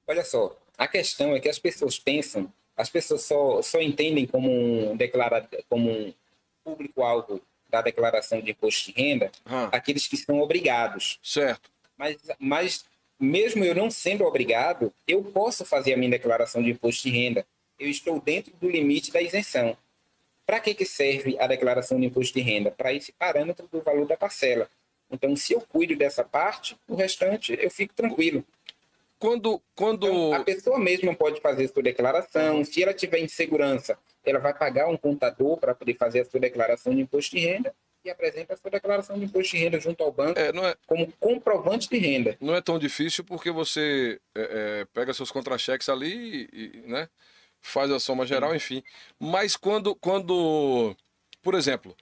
Olha só, a questão é que as pessoas só entendem como um público-alvo da declaração de imposto de renda aqueles que são obrigados. Certo. Mas mesmo eu não sendo obrigado, eu posso fazer a minha declaração de imposto de renda. Eu estou dentro do limite da isenção. Para que serve a declaração de imposto de renda? Para esse parâmetro do valor da parcela. Então, se eu cuido dessa parte, o restante eu fico tranquilo. Então, a pessoa mesma pode fazer sua declaração. Se ela tiver insegurança, ela vai pagar um contador para poder fazer a sua declaração de imposto de renda e apresenta a sua declaração de imposto de renda junto ao banco como comprovante de renda. Não é tão difícil porque você pega seus contra-cheques ali né? Faz a soma geral, enfim. Mas quando, por exemplo,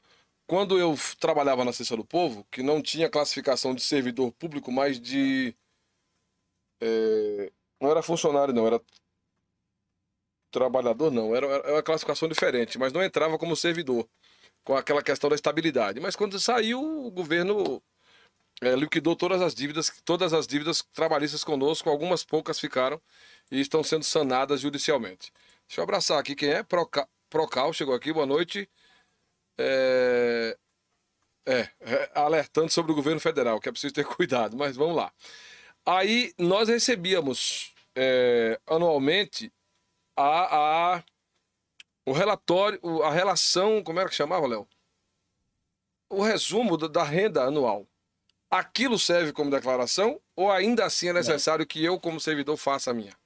quando eu trabalhava na Cesta do Povo, que não tinha classificação de servidor público, mas não era funcionário, não, era trabalhador, não, era uma classificação diferente, mas não entrava como servidor, com aquela questão da estabilidade. Mas quando saiu, o governo liquidou todas as dívidas trabalhistas conosco, algumas poucas ficaram e estão sendo sanadas judicialmente. Deixa eu abraçar aqui quem é. Procal chegou aqui, boa noite. Alertando sobre o governo federal, que é preciso ter cuidado, mas vamos lá. Aí nós recebíamos anualmente o relatório, a relação, como era que chamava, Léo? O resumo da renda anual. Aquilo serve como declaração ou ainda assim é necessário que eu, como servidor, faça a minha?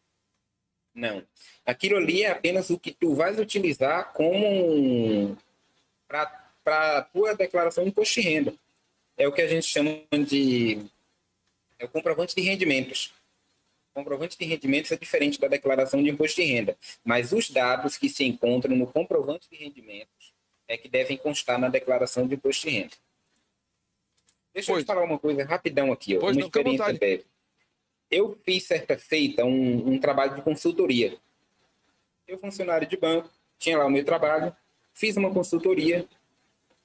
Não. Aquilo ali é apenas o que tu vais utilizar como para a tua declaração de imposto de renda. É o que a gente chama de o comprovante de rendimentos. O comprovante de rendimentos é diferente da declaração de imposto de renda, mas os dados que se encontram no comprovante de rendimentos é que devem constar na declaração de imposto de renda. Deixa eu te falar uma coisa rapidão aqui, uma experiência breve. Eu fiz certa feita um trabalho de consultoria. Eu, funcionário de banco, tinha lá o meu trabalho, fiz uma consultoria.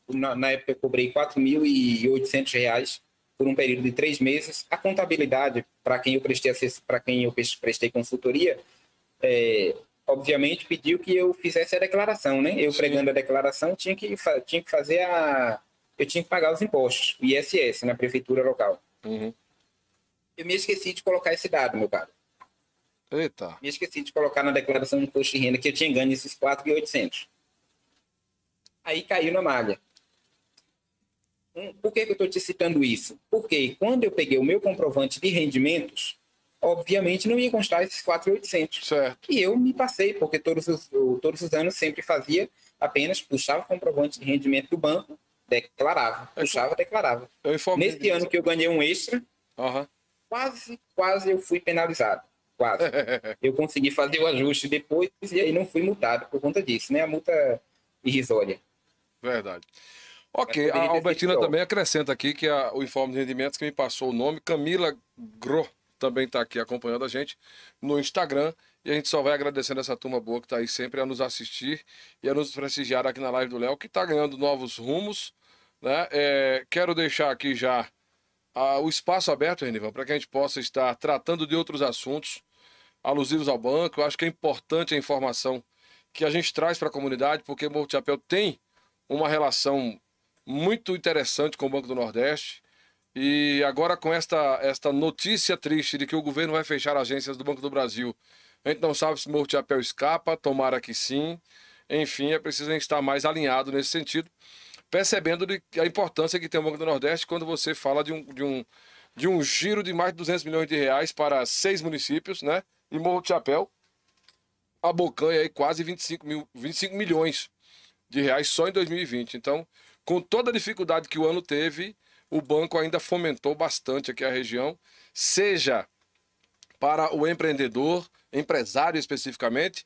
Na época eu cobrei R$4.800 por um período de 3 meses. A contabilidade, para quem eu prestei consultoria, obviamente pediu que eu fizesse a declaração, né? Eu pregando a declaração tinha que fazer eu tinha que pagar os impostos, o ISS, na prefeitura local. Uhum. Eu me esqueci de colocar esse dado, meu caro. Eita. Me esqueci de colocar na declaração de imposto de renda que eu tinha ganho esses 4.800. Aí caiu na malha. Por que eu estou te citando isso? Porque quando eu peguei o meu comprovante de rendimentos, obviamente não ia constar esses 4.800. Certo. E eu me passei, porque todos os anos sempre fazia, apenas puxava o comprovante de rendimento do banco, declarava. Puxava, declarava. Nesse ano que eu ganhei um extra, quase eu fui penalizado. Quase. Eu consegui fazer o ajuste depois e aí não fui multado por conta disso, né? A multa irrisória. Verdade. Ok, a Albertina também acrescenta aqui que o informe de rendimentos que me passou o nome, Camila Gro, também está aqui acompanhando a gente no Instagram. E a gente só vai agradecendo essa turma boa que está aí sempre a nos assistir e a nos prestigiar aqui na live do Léo, que está ganhando novos rumos, né? Quero deixar aqui já o espaço aberto, Renivan, para que a gente possa estar tratando de outros assuntos alusivos ao banco. Eu acho que é importante a informação que a gente traz para a comunidade, porque Morro de Chapéu tem uma relação muito interessante com o Banco do Nordeste. E agora com esta notícia triste de que o governo vai fechar agências do Banco do Brasil, a gente não sabe se Morro de Chapéu escapa, tomara que sim. Enfim, é preciso a gente estar mais alinhado nesse sentido, percebendo a importância que tem o Banco do Nordeste quando você fala de um giro de mais de 200 milhões de reais para 6 municípios, né? E Morro de Chapéu abocanha aí quase 25 milhões de reais só em 2020. Então, com toda a dificuldade que o ano teve, o banco ainda fomentou bastante aqui a região, seja para o empreendedor, empresário especificamente,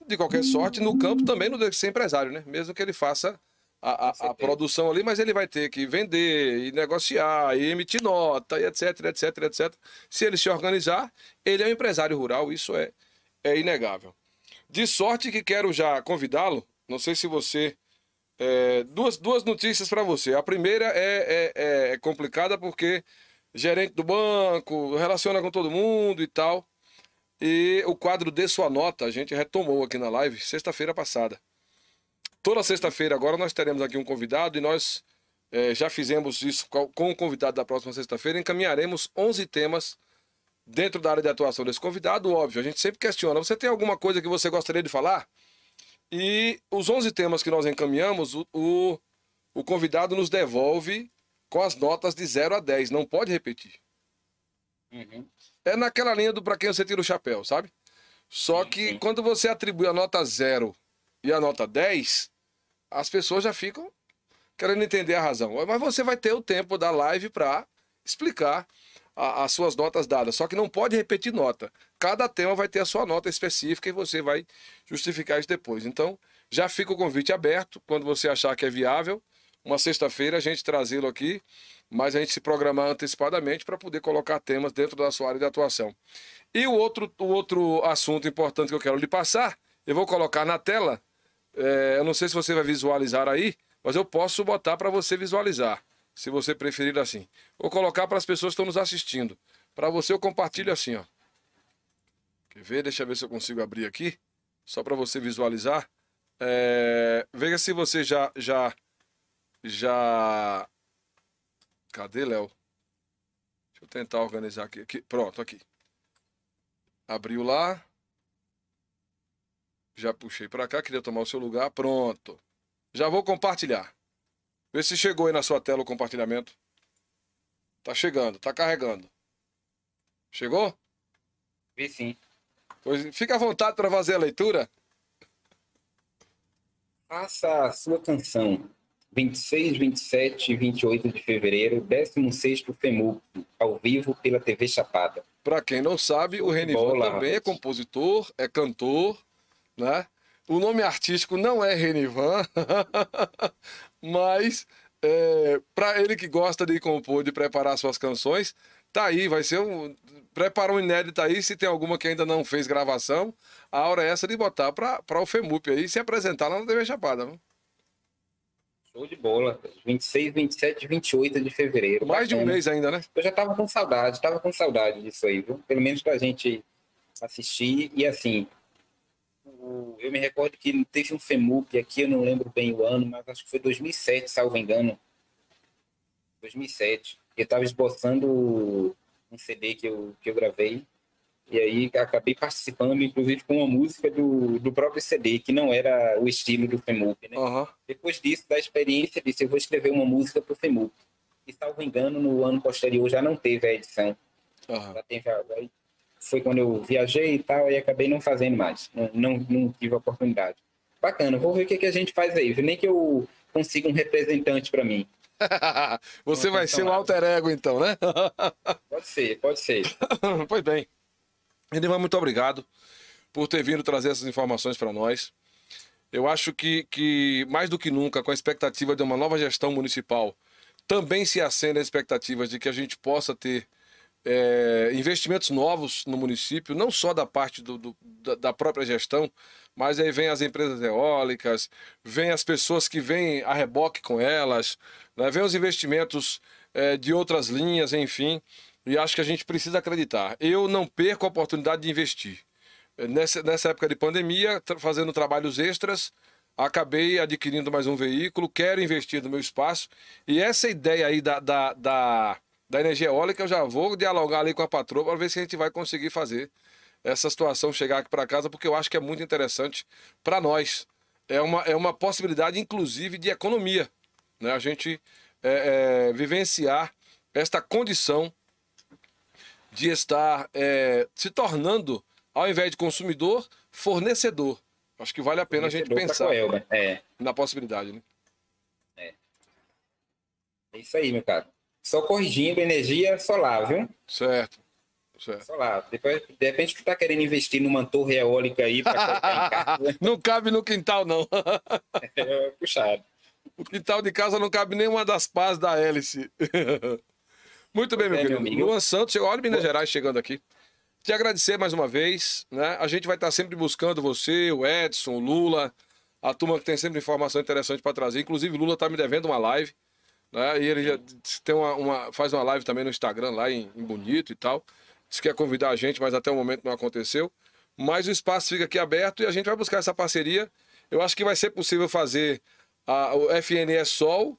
de qualquer sorte, no campo também não deve ser empresário, né? Mesmo que ele faça a produção ali, mas ele vai ter que vender e negociar e emitir nota e etc, etc, etc. Se ele se organizar, ele é um empresário rural, isso é inegável. De sorte que quero já convidá-lo, não sei se você... duas notícias para você. A primeira é complicada porque gerente do banco, relaciona com todo mundo e tal. E o quadro Dê Sua Nota, a gente retomou aqui na live sexta-feira passada. Toda sexta-feira agora nós teremos aqui um convidado e nós já fizemos isso com o convidado da próxima sexta-feira. Encaminharemos 11 temas dentro da área de atuação desse convidado. Óbvio, a gente sempre questiona. Você tem alguma coisa que você gostaria de falar? E os 11 temas que nós encaminhamos, o convidado nos devolve com as notas de 0 a 10. Não pode repetir. Uhum. É naquela linha do para quem você tira o chapéu, sabe? Só que quando você atribui a nota 0 e a nota 10, as pessoas já ficam querendo entender a razão. Mas você vai ter o tempo da live para explicar as suas notas dadas. Só que não pode repetir nota. Cada tema vai ter a sua nota específica e você vai justificar isso depois. Então, já fica o convite aberto. Quando você achar que é viável, uma sexta-feira a gente trazê-lo aqui, mas a gente se programar antecipadamente para poder colocar temas dentro da sua área de atuação. E o outro assunto importante que eu quero lhe passar, eu vou colocar na tela. Eu não sei se você vai visualizar aí, mas eu posso botar para você visualizar, se você preferir assim. Vou colocar para as pessoas que estão nos assistindo. Para você eu compartilho assim, ó. Quer ver? Deixa eu ver se eu consigo abrir aqui, só para você visualizar. Veja se você já... Cadê, Léo? Deixa eu tentar organizar aqui. Pronto, aqui. Abriu lá. Já puxei para cá, queria tomar o seu lugar. Pronto. Já vou compartilhar. Vê se chegou aí na sua tela o compartilhamento. Tá chegando, tá carregando. Chegou? Vi sim. Pois fica à vontade para fazer a leitura. Faça a sua canção. 26, 27 e 28 de fevereiro, 16º FEMUP, ao vivo pela TV Chapada. Para quem não sabe, o Renivan também é compositor, é cantor, né? O nome artístico não é Renivan, mas para ele que gosta de compor, de preparar suas canções, tá aí, vai ser prepara um inédito aí, se tem alguma que ainda não fez gravação, a hora é essa de botar para o FEMUP aí e se apresentar lá na TV Chapada, viu? Show de bola. 26, 27 e 28 de fevereiro. Mais de um mês ainda, né? Eu já tava com saudade disso aí, viu? Pelo menos pra gente assistir. E assim, eu me recordo que teve um FEMUP aqui, eu não lembro bem o ano, mas acho que foi 2007, salvo engano. 2007. Eu tava esboçando um CD que eu gravei. E aí acabei participando, inclusive, com uma música do próprio CD, que não era o estilo do FEMUP, né? Uhum. Depois disso, da experiência, disse, eu vou escrever uma música para o FEMUP. E, salvo engano, no ano posterior já não teve a edição. Uhum. Já teve, aí foi quando eu viajei e tal, e acabei não fazendo mais. Não tive a oportunidade. Bacana, vou ver o que a gente faz aí. Nem que eu consiga um representante para mim. Você vai ser um alter ego, então, né? Pode ser. Pois bem. Renivan, muito obrigado por ter vindo trazer essas informações para nós. Eu acho que mais do que nunca, com a expectativa de uma nova gestão municipal, também se acendem as expectativas de que a gente possa ter investimentos novos no município, não só da parte da própria gestão, mas aí vem as empresas eólicas, vem as pessoas que vêm a reboque com elas, né? Vem os investimentos de outras linhas, enfim, e acho que a gente precisa acreditar. Eu não perco a oportunidade de investir. Nessa época de pandemia, fazendo trabalhos extras, acabei adquirindo mais um veículo, quero investir no meu espaço, e essa ideia aí da energia eólica, eu já vou dialogar ali com a patroa para ver se a gente vai conseguir fazer essa situação chegar aqui para casa, porque eu acho que é muito interessante para nós. É uma possibilidade, inclusive, de economia, né? A gente vivenciar esta condição de estar se tornando, ao invés de consumidor, fornecedor. Acho que vale a pena a gente pensar na possibilidade, né? É isso aí, meu cara. Só corrigindo, energia solar, viu? Certo. Solar. Depois, de repente, tu tá querendo investir numa torre eólica aí para colocar em casa. Não cabe no quintal, não. É puxado. O quintal de casa não cabe nenhuma das pás da hélice. Muito bem, meu querido. Amigo. Luan Santos, olha Minas Gerais chegando aqui. Te agradecer mais uma vez, né? A gente vai estar sempre buscando você, o Edson, o Lula, a turma que tem sempre informação interessante para trazer. Inclusive, o Lula tá me devendo uma live, né? E ele já tem faz uma live também no Instagram lá em Bonito e tal. Disse que ia convidar a gente, mas até o momento não aconteceu. Mas o espaço fica aqui aberto e a gente vai buscar essa parceria. Eu acho que vai ser possível fazer o FNE Sol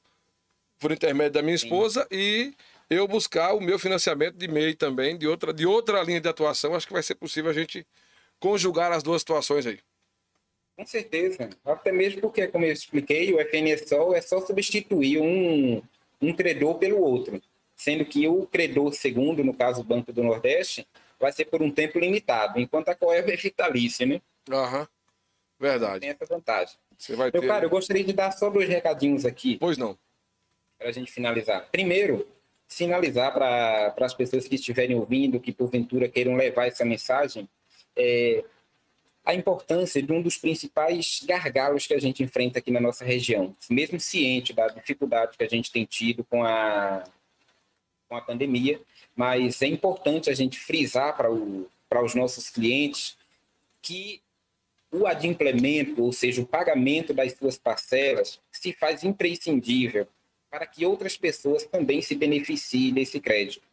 por intermédio da minha esposa e eu buscar o meu financiamento de MEI também, de outra linha de atuação. Acho que vai ser possível a gente conjugar as duas situações aí. Com certeza. Até mesmo porque, como eu expliquei, o FNE Sol é só substituir um credor pelo outro. Sendo que o credor segundo, no caso o Banco do Nordeste, vai ser por um tempo limitado, enquanto a Coelho é vitalícia, né? Aham, verdade. Tem essa vantagem. Você vai Meu cara, eu gostaria de dar só 2 recadinhos aqui. Pois não. Para a gente finalizar. Primeiro, sinalizar para as pessoas que estiverem ouvindo, que porventura queiram levar essa mensagem, a importância de um dos principais gargalos que a gente enfrenta aqui na nossa região, mesmo ciente da dificuldade que a gente tem tido com a pandemia, mas é importante a gente frisar para os nossos clientes que o adimplemento, ou seja, o pagamento das suas parcelas, se faz imprescindível para que outras pessoas também se beneficiem desse crédito.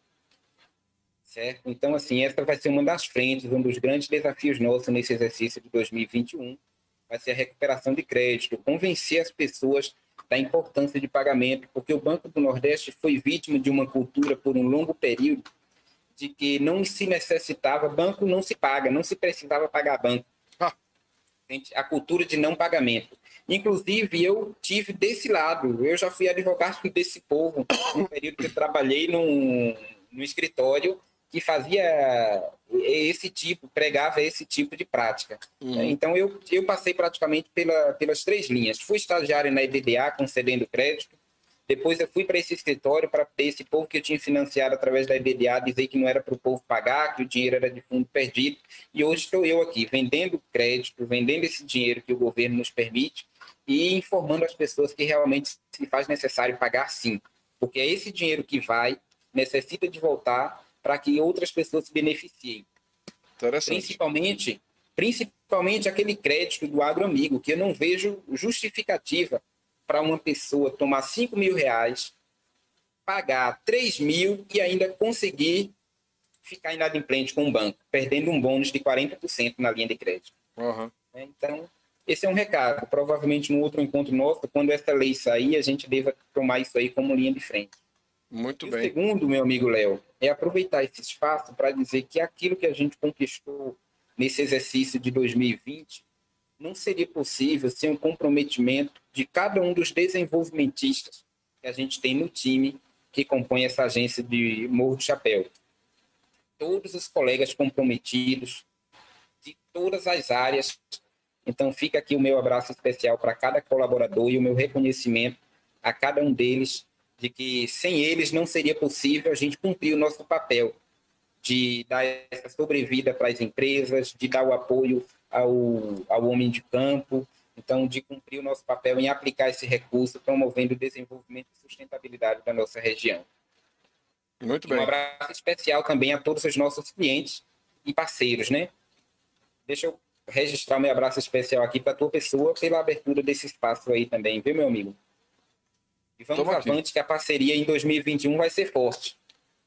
Certo? Então, assim, essa vai ser uma das frentes, um dos grandes desafios nossos nesse exercício de 2021, vai ser a recuperação de crédito, convencer as pessoas da importância de pagamento, porque o Banco do Nordeste foi vítima de uma cultura por um longo período de que não se necessitava, banco não se paga, não se precisava pagar banco. A cultura de não pagamento. Inclusive, eu tive desse lado, eu já fui advogado desse povo, no período que eu trabalhei no escritório que fazia pregava esse tipo de prática. Então, eu passei praticamente pelas 3 linhas. Fui estagiário na EBDA, concedendo crédito. Depois eu fui para esse escritório para ter esse povo que eu tinha financiado através da EBDA, dizer que não era para o povo pagar, que o dinheiro era de fundo perdido. E hoje estou eu aqui, vendendo crédito, vendendo esse dinheiro que o governo nos permite e informando as pessoas que realmente se faz necessário pagar sim. Porque é esse dinheiro que necessita de voltar para que outras pessoas se beneficiem. Principalmente aquele crédito do agroamigo, que eu não vejo justificativa para uma pessoa tomar 5 mil reais, pagar 3 mil e ainda conseguir ficar inadimplente com o banco, perdendo um bônus de 40% na linha de crédito. Então, esse é um recado. Provavelmente no outro encontro nosso, quando essa lei sair, a gente deva tomar isso aí como linha de frente. Muito bem. O segundo, meu amigo Léo, é aproveitar esse espaço para dizer que aquilo que a gente conquistou nesse exercício de 2020 não seria possível sem o comprometimento de cada um dos desenvolvimentistas que a gente tem no time que compõe essa agência de Morro do Chapéu. Todos os colegas comprometidos de todas as áreas. Então, fica aqui o meu abraço especial para cada colaborador e o meu reconhecimento a cada um deles de que sem eles não seria possível a gente cumprir o nosso papel de dar essa sobrevida para as empresas, de dar o apoio ao homem de campo. Então, então, de cumprir o nosso papel em aplicar esse recurso, promovendo o desenvolvimento e sustentabilidade da nossa região. Muito bem. Um abraço especial também a todos os nossos clientes e parceiros, né? Deixa eu registrar meu abraço especial aqui para a tua pessoa pela abertura desse espaço aí também, viu, meu amigo? E vamos avante, que a parceria em 2021 vai ser forte.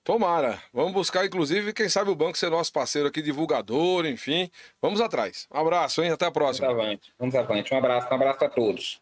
Tomara. Vamos buscar, inclusive, quem sabe o banco ser nosso parceiro aqui, divulgador, enfim. Vamos atrás. Um abraço, hein? Até a próxima. Vamos avante. Um abraço a todos.